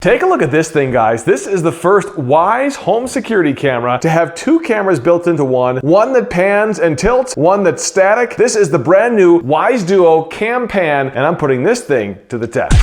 Take a look at this thing, guys. This is the first Wyze home security camera to have two cameras built into one that pans and tilts, one that's static. This is the brand new Wyze Duo Cam Pan, and I'm putting this thing to the test.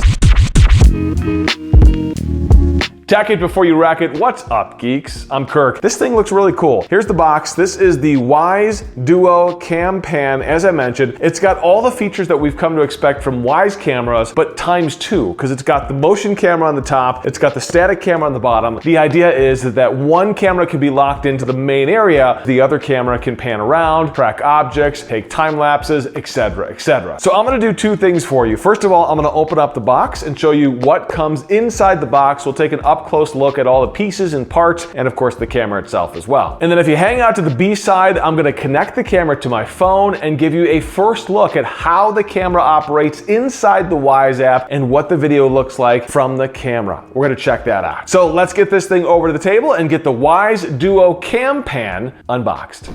Tack it before you rack it. What's up, geeks? I'm Kirk. This thing looks really cool. Here's the box. This is the Wyze Duo Cam Pan. As I mentioned, it's got all the features that we've come to expect from Wyze cameras, but times two, because it's got the motion camera on the top, it's got the static camera on the bottom. The idea is that one camera can be locked into the main area, the other camera can pan around, track objects, take time lapses, etc., etc. So I'm gonna do two things for you. First of all, I'm gonna open up the box and show you what comes inside the box. We'll take an up-close look at all the pieces and parts, and of course the camera itself as well. And then if you hang out to the B side, I'm gonna connect the camera to my phone and give you a first look at how the camera operates inside the Wyze app and what the video looks like from the camera. We're gonna check that out. So let's get this thing over to the table and get the Wyze Duo Cam Pan unboxed.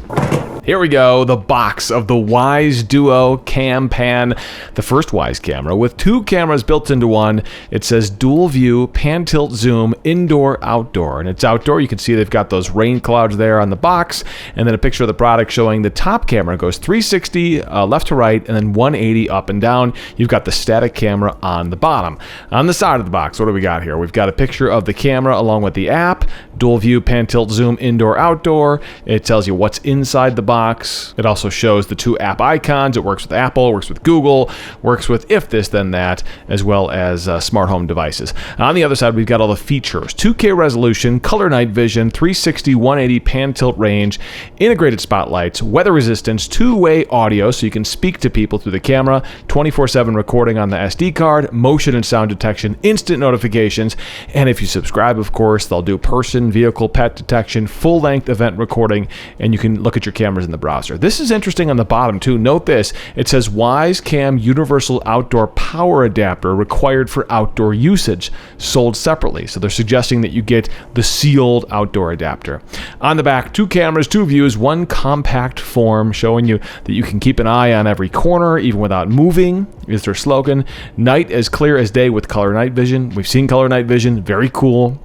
Here we go, the box of the Wyze Duo Cam Pan, the first Wyze camera with two cameras built into one. It says dual view, pan, tilt, zoom, indoor, outdoor, and it's outdoor. You can see they've got those rain clouds there on the box, and then a picture of the product showing the top camera goes 360 left to right, and then 180 up and down. You've got the static camera on the bottom. On the side of the box, what do we got here? We've got a picture of the camera along with the app, dual view, pan, tilt, zoom, indoor, outdoor. It tells you what's inside the box. It also shows the two app icons. It works with Apple, works with Google, works with if this then that, as well as smart home devices. On the other side, we've got all the features: 2K resolution, color night vision, 360, 180 pan tilt range, integrated spotlights, weather resistance, two-way audio so you can speak to people through the camera, 24/7 recording on the SD card, motion and sound detection, instant notifications, and if you subscribe, of course, they'll do person, vehicle, pet detection, full-length event recording, and you can look at your cameras in the browser. This is interesting on the bottom too. Note this. It says Wyze Cam Universal Outdoor Power Adapter required for outdoor usage, sold separately. So they're suggesting that you get the sealed outdoor adapter. On the back, two cameras, two views, one compact form, showing you that you can keep an eye on every corner even without moving, is their slogan. Night as clear as day with color night vision. We've seen color night vision, very cool.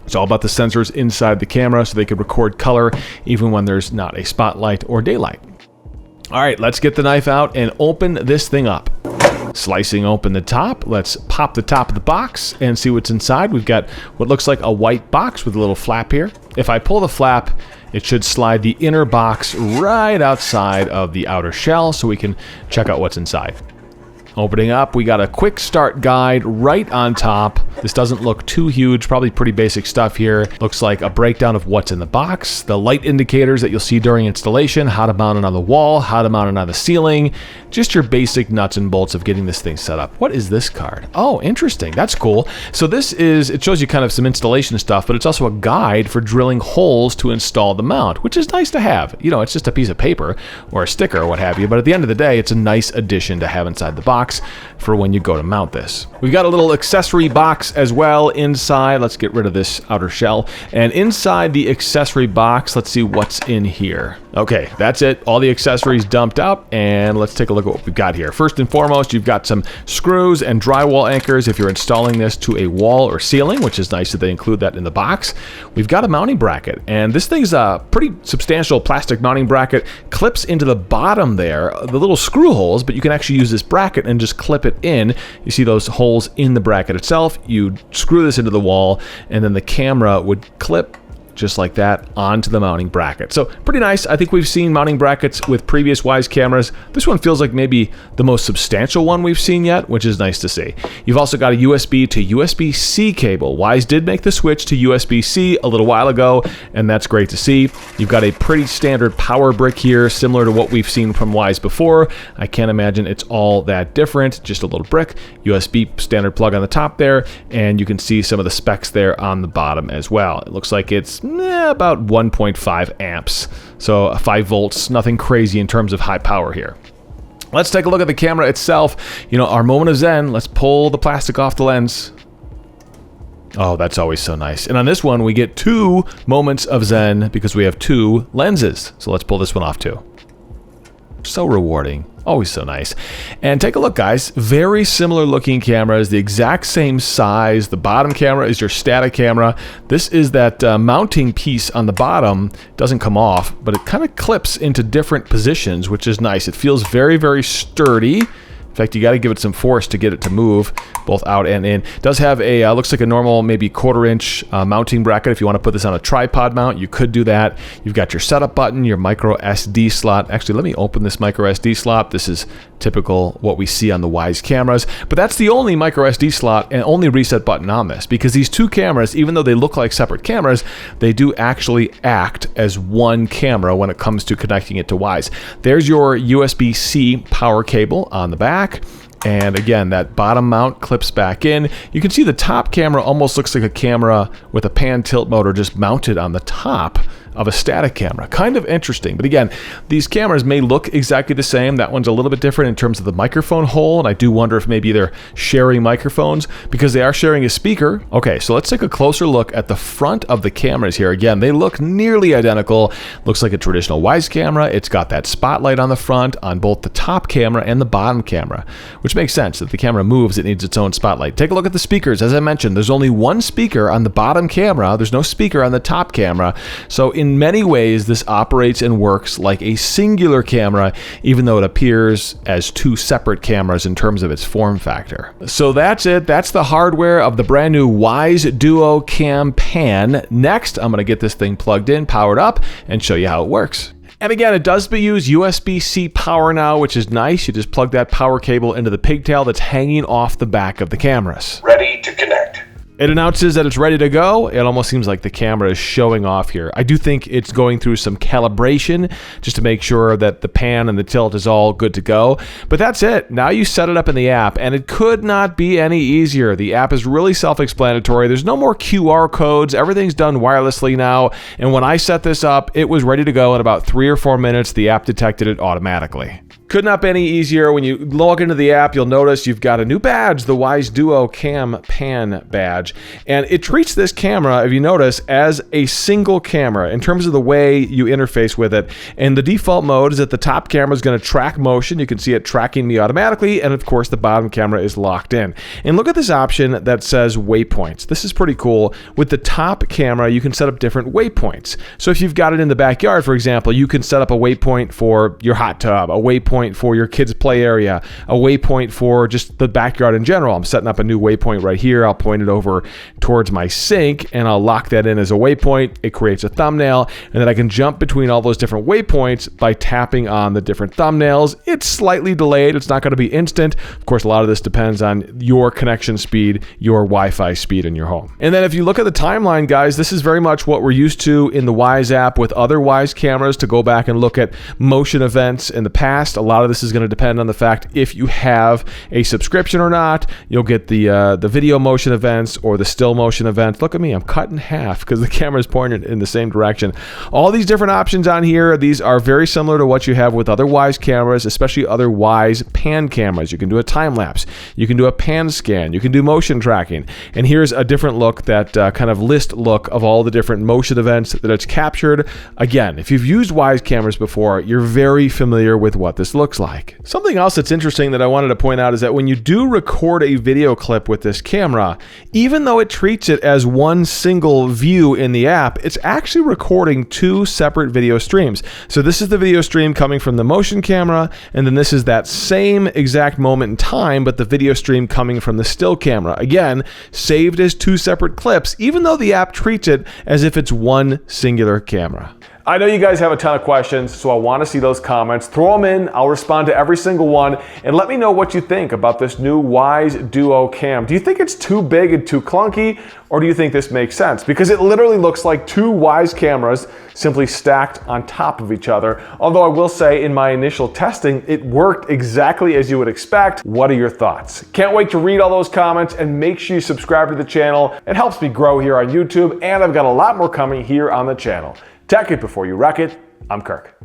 It's all about the sensors inside the camera so they can record color even when there's not a spotlight or daylight. All right, let's get the knife out and open this thing up. Slicing open the top, let's pop the top of the box and see what's inside. We've got what looks like a white box with a little flap here. If I pull the flap, it should slide the inner box right outside of the outer shell so we can check out what's inside. Opening up, we got a quick start guide right on top. This doesn't look too huge, probably pretty basic stuff here. Looks like a breakdown of what's in the box, the light indicators that you'll see during installation, how to mount it on the wall, how to mount it on the ceiling, just your basic nuts and bolts of getting this thing set up. What is this card? Oh, interesting. That's cool. So this is, it shows you kind of some installation stuff, but it's also a guide for drilling holes to install the mount, which is nice to have. You know, it's just a piece of paper or a sticker or what have you, but at the end of the day, it's a nice addition to have inside the box for when you go to mount this. We've got a little accessory box as well inside. Let's get rid of this outer shell. And inside the accessory box, let's see what's in here. Okay, that's it. All the accessories dumped out, and let's take a look at what we've got here. First and foremost, you've got some screws and drywall anchors if you're installing this to a wall or ceiling, which is nice that they include that in the box. We've got a mounting bracket, and this thing's a pretty substantial plastic mounting bracket. Clips into the bottom there, the little screw holes, but you can actually use this bracket and just clip it in. You see those holes in the bracket itself. You screw this into the wall, and then the camera would clip just like that onto the mounting bracket. So pretty nice. I think we've seen mounting brackets with previous Wyze cameras. This one feels like maybe the most substantial one we've seen yet, which is nice to see. You've also got a USB to USB-C cable. Wyze did make the switch to USB-C a little while ago, and that's great to see. You've got a pretty standard power brick here, similar to what we've seen from Wyze before. I can't imagine it's all that different, just a little brick. USB standard plug on the top there, and you can see some of the specs there on the bottom as well. It looks like it's about 1.5 amps, so 5 volts, nothing crazy in terms of high power here. Let's take a look at the camera itself. You know, our moment of zen. Let's pull the plastic off the lens. Oh, that's always so nice. And on this one, we get 2 moments of zen because we have 2 lenses. So let's pull this one off too. So rewarding. Always so nice. And take a look, guys. Very similar looking cameras, the exact same size. The bottom camera is your static camera. This is that mounting piece on the bottom. Doesn't come off, but it kind of clips into different positions, which is nice. It feels very, very sturdy. In fact, you got to give it some force to get it to move both out and in. It does have a, looks like a normal maybe 1/4 inch mounting bracket. If you want to put this on a tripod mount, you could do that. You've got your setup button, your micro SD slot. Actually, let me open this micro SD slot. This is typical what we see on the Wyze cameras, but that's the only micro SD slot and only reset button on this, because these two cameras, even though they look like separate cameras, they do actually act as one camera when it comes to connecting it to Wyze. There's your USB-C power cable on the back. And again, that bottom mount clips back in. You can see the top camera almost looks like a camera with a pan tilt motor just mounted on the top of a static camera. Kind of interesting. But again, these cameras may look exactly the same. That one's a little bit different in terms of the microphone hole, and I do wonder if maybe they're sharing microphones because they are sharing a speaker. Okay, so let's take a closer look at the front of the cameras here. Again, they look nearly identical. Looks like a traditional Wyze camera. It's got that spotlight on the front on both the top camera and the bottom camera, which makes sense. If the camera moves, it needs its own spotlight. Take a look at the speakers. As I mentioned, there's only one speaker on the bottom camera. There's no speaker on the top camera. So in many ways, this operates and works like a singular camera, even though it appears as two separate cameras in terms of its form factor. So that's it. That's the hardware of the brand new Wyze Duo Cam Pan. Next, I'm going to get this thing plugged in, powered up, and show you how it works. And again, it does use USB-C power now, which is nice. You just plug that power cable into the pigtail that's hanging off the back of the cameras. Ready to connect. It announces that it's ready to go. It almost seems like the camera is showing off here. I do think it's going through some calibration just to make sure that the pan and the tilt is all good to go. But that's it. Now you set it up in the app, and it could not be any easier. The app is really self-explanatory. There's no more QR codes. Everything's done wirelessly now. And when I set this up, it was ready to go in about 3 or 4 minutes. The app detected it automatically. Could not be any easier. When you log into the app, you'll notice you've got a new badge, the Wyze Duo Cam Pan badge. And it treats this camera, if you notice, as a single camera in terms of the way you interface with it. And the default mode is that the top camera is going to track motion. You can see it tracking me automatically. And of course, the bottom camera is locked in. And look at this option that says Waypoints. This is pretty cool. With the top camera, you can set up different waypoints. So if you've got it in the backyard, for example, you can set up a waypoint for your hot tub, a waypoint for your kids' play area, a waypoint for just the backyard in general. I'm setting up a new waypoint right here. I'll point it over towards my sink and I'll lock that in as a waypoint. It creates a thumbnail, and then I can jump between all those different waypoints by tapping on the different thumbnails. It's slightly delayed. It's not going to be instant. Of course, a lot of this depends on your connection speed, your Wi-Fi speed in your home. And then if you look at the timeline, guys, this is very much what we're used to in the Wyze app with other Wyze cameras, to go back and look at motion events in the past. A lot of this is going to depend on the fact if you have a subscription or not. You'll get the video motion events or the still motion events. Look at me, I'm cut in half because the camera is pointed in the same direction. All these different options on here, these are very similar to what you have with other Wyze cameras, especially other Wyze pan cameras. You can do a time lapse, you can do a pan scan, you can do motion tracking. And here's a different look, that kind of list look of all the different motion events that it's captured. Again, if you've used Wyze cameras before, you're very familiar with what this looks like. Something else that's interesting that I wanted to point out is that when you do record a video clip with this camera, even though it treats it as one single view in the app, it's actually recording two separate video streams. So this is the video stream coming from the motion camera, and then this is that same exact moment in time, but the video stream coming from the still camera. Again, saved as two separate clips, even though the app treats it as if it's one singular camera. I know you guys have a ton of questions, so I want to see those comments. Throw them in. I'll respond to every single one, and let me know what you think about this new Wyze Duo Cam. Do you think it's too big and too clunky, or do you think this makes sense? Because it literally looks like two Wyze cameras simply stacked on top of each other. Although I will say, in my initial testing, it worked exactly as you would expect. What are your thoughts? Can't wait to read all those comments, and make sure you subscribe to the channel. It helps me grow here on YouTube, and I've got a lot more coming here on the channel. Tech it before you wreck it. I'm Kirk.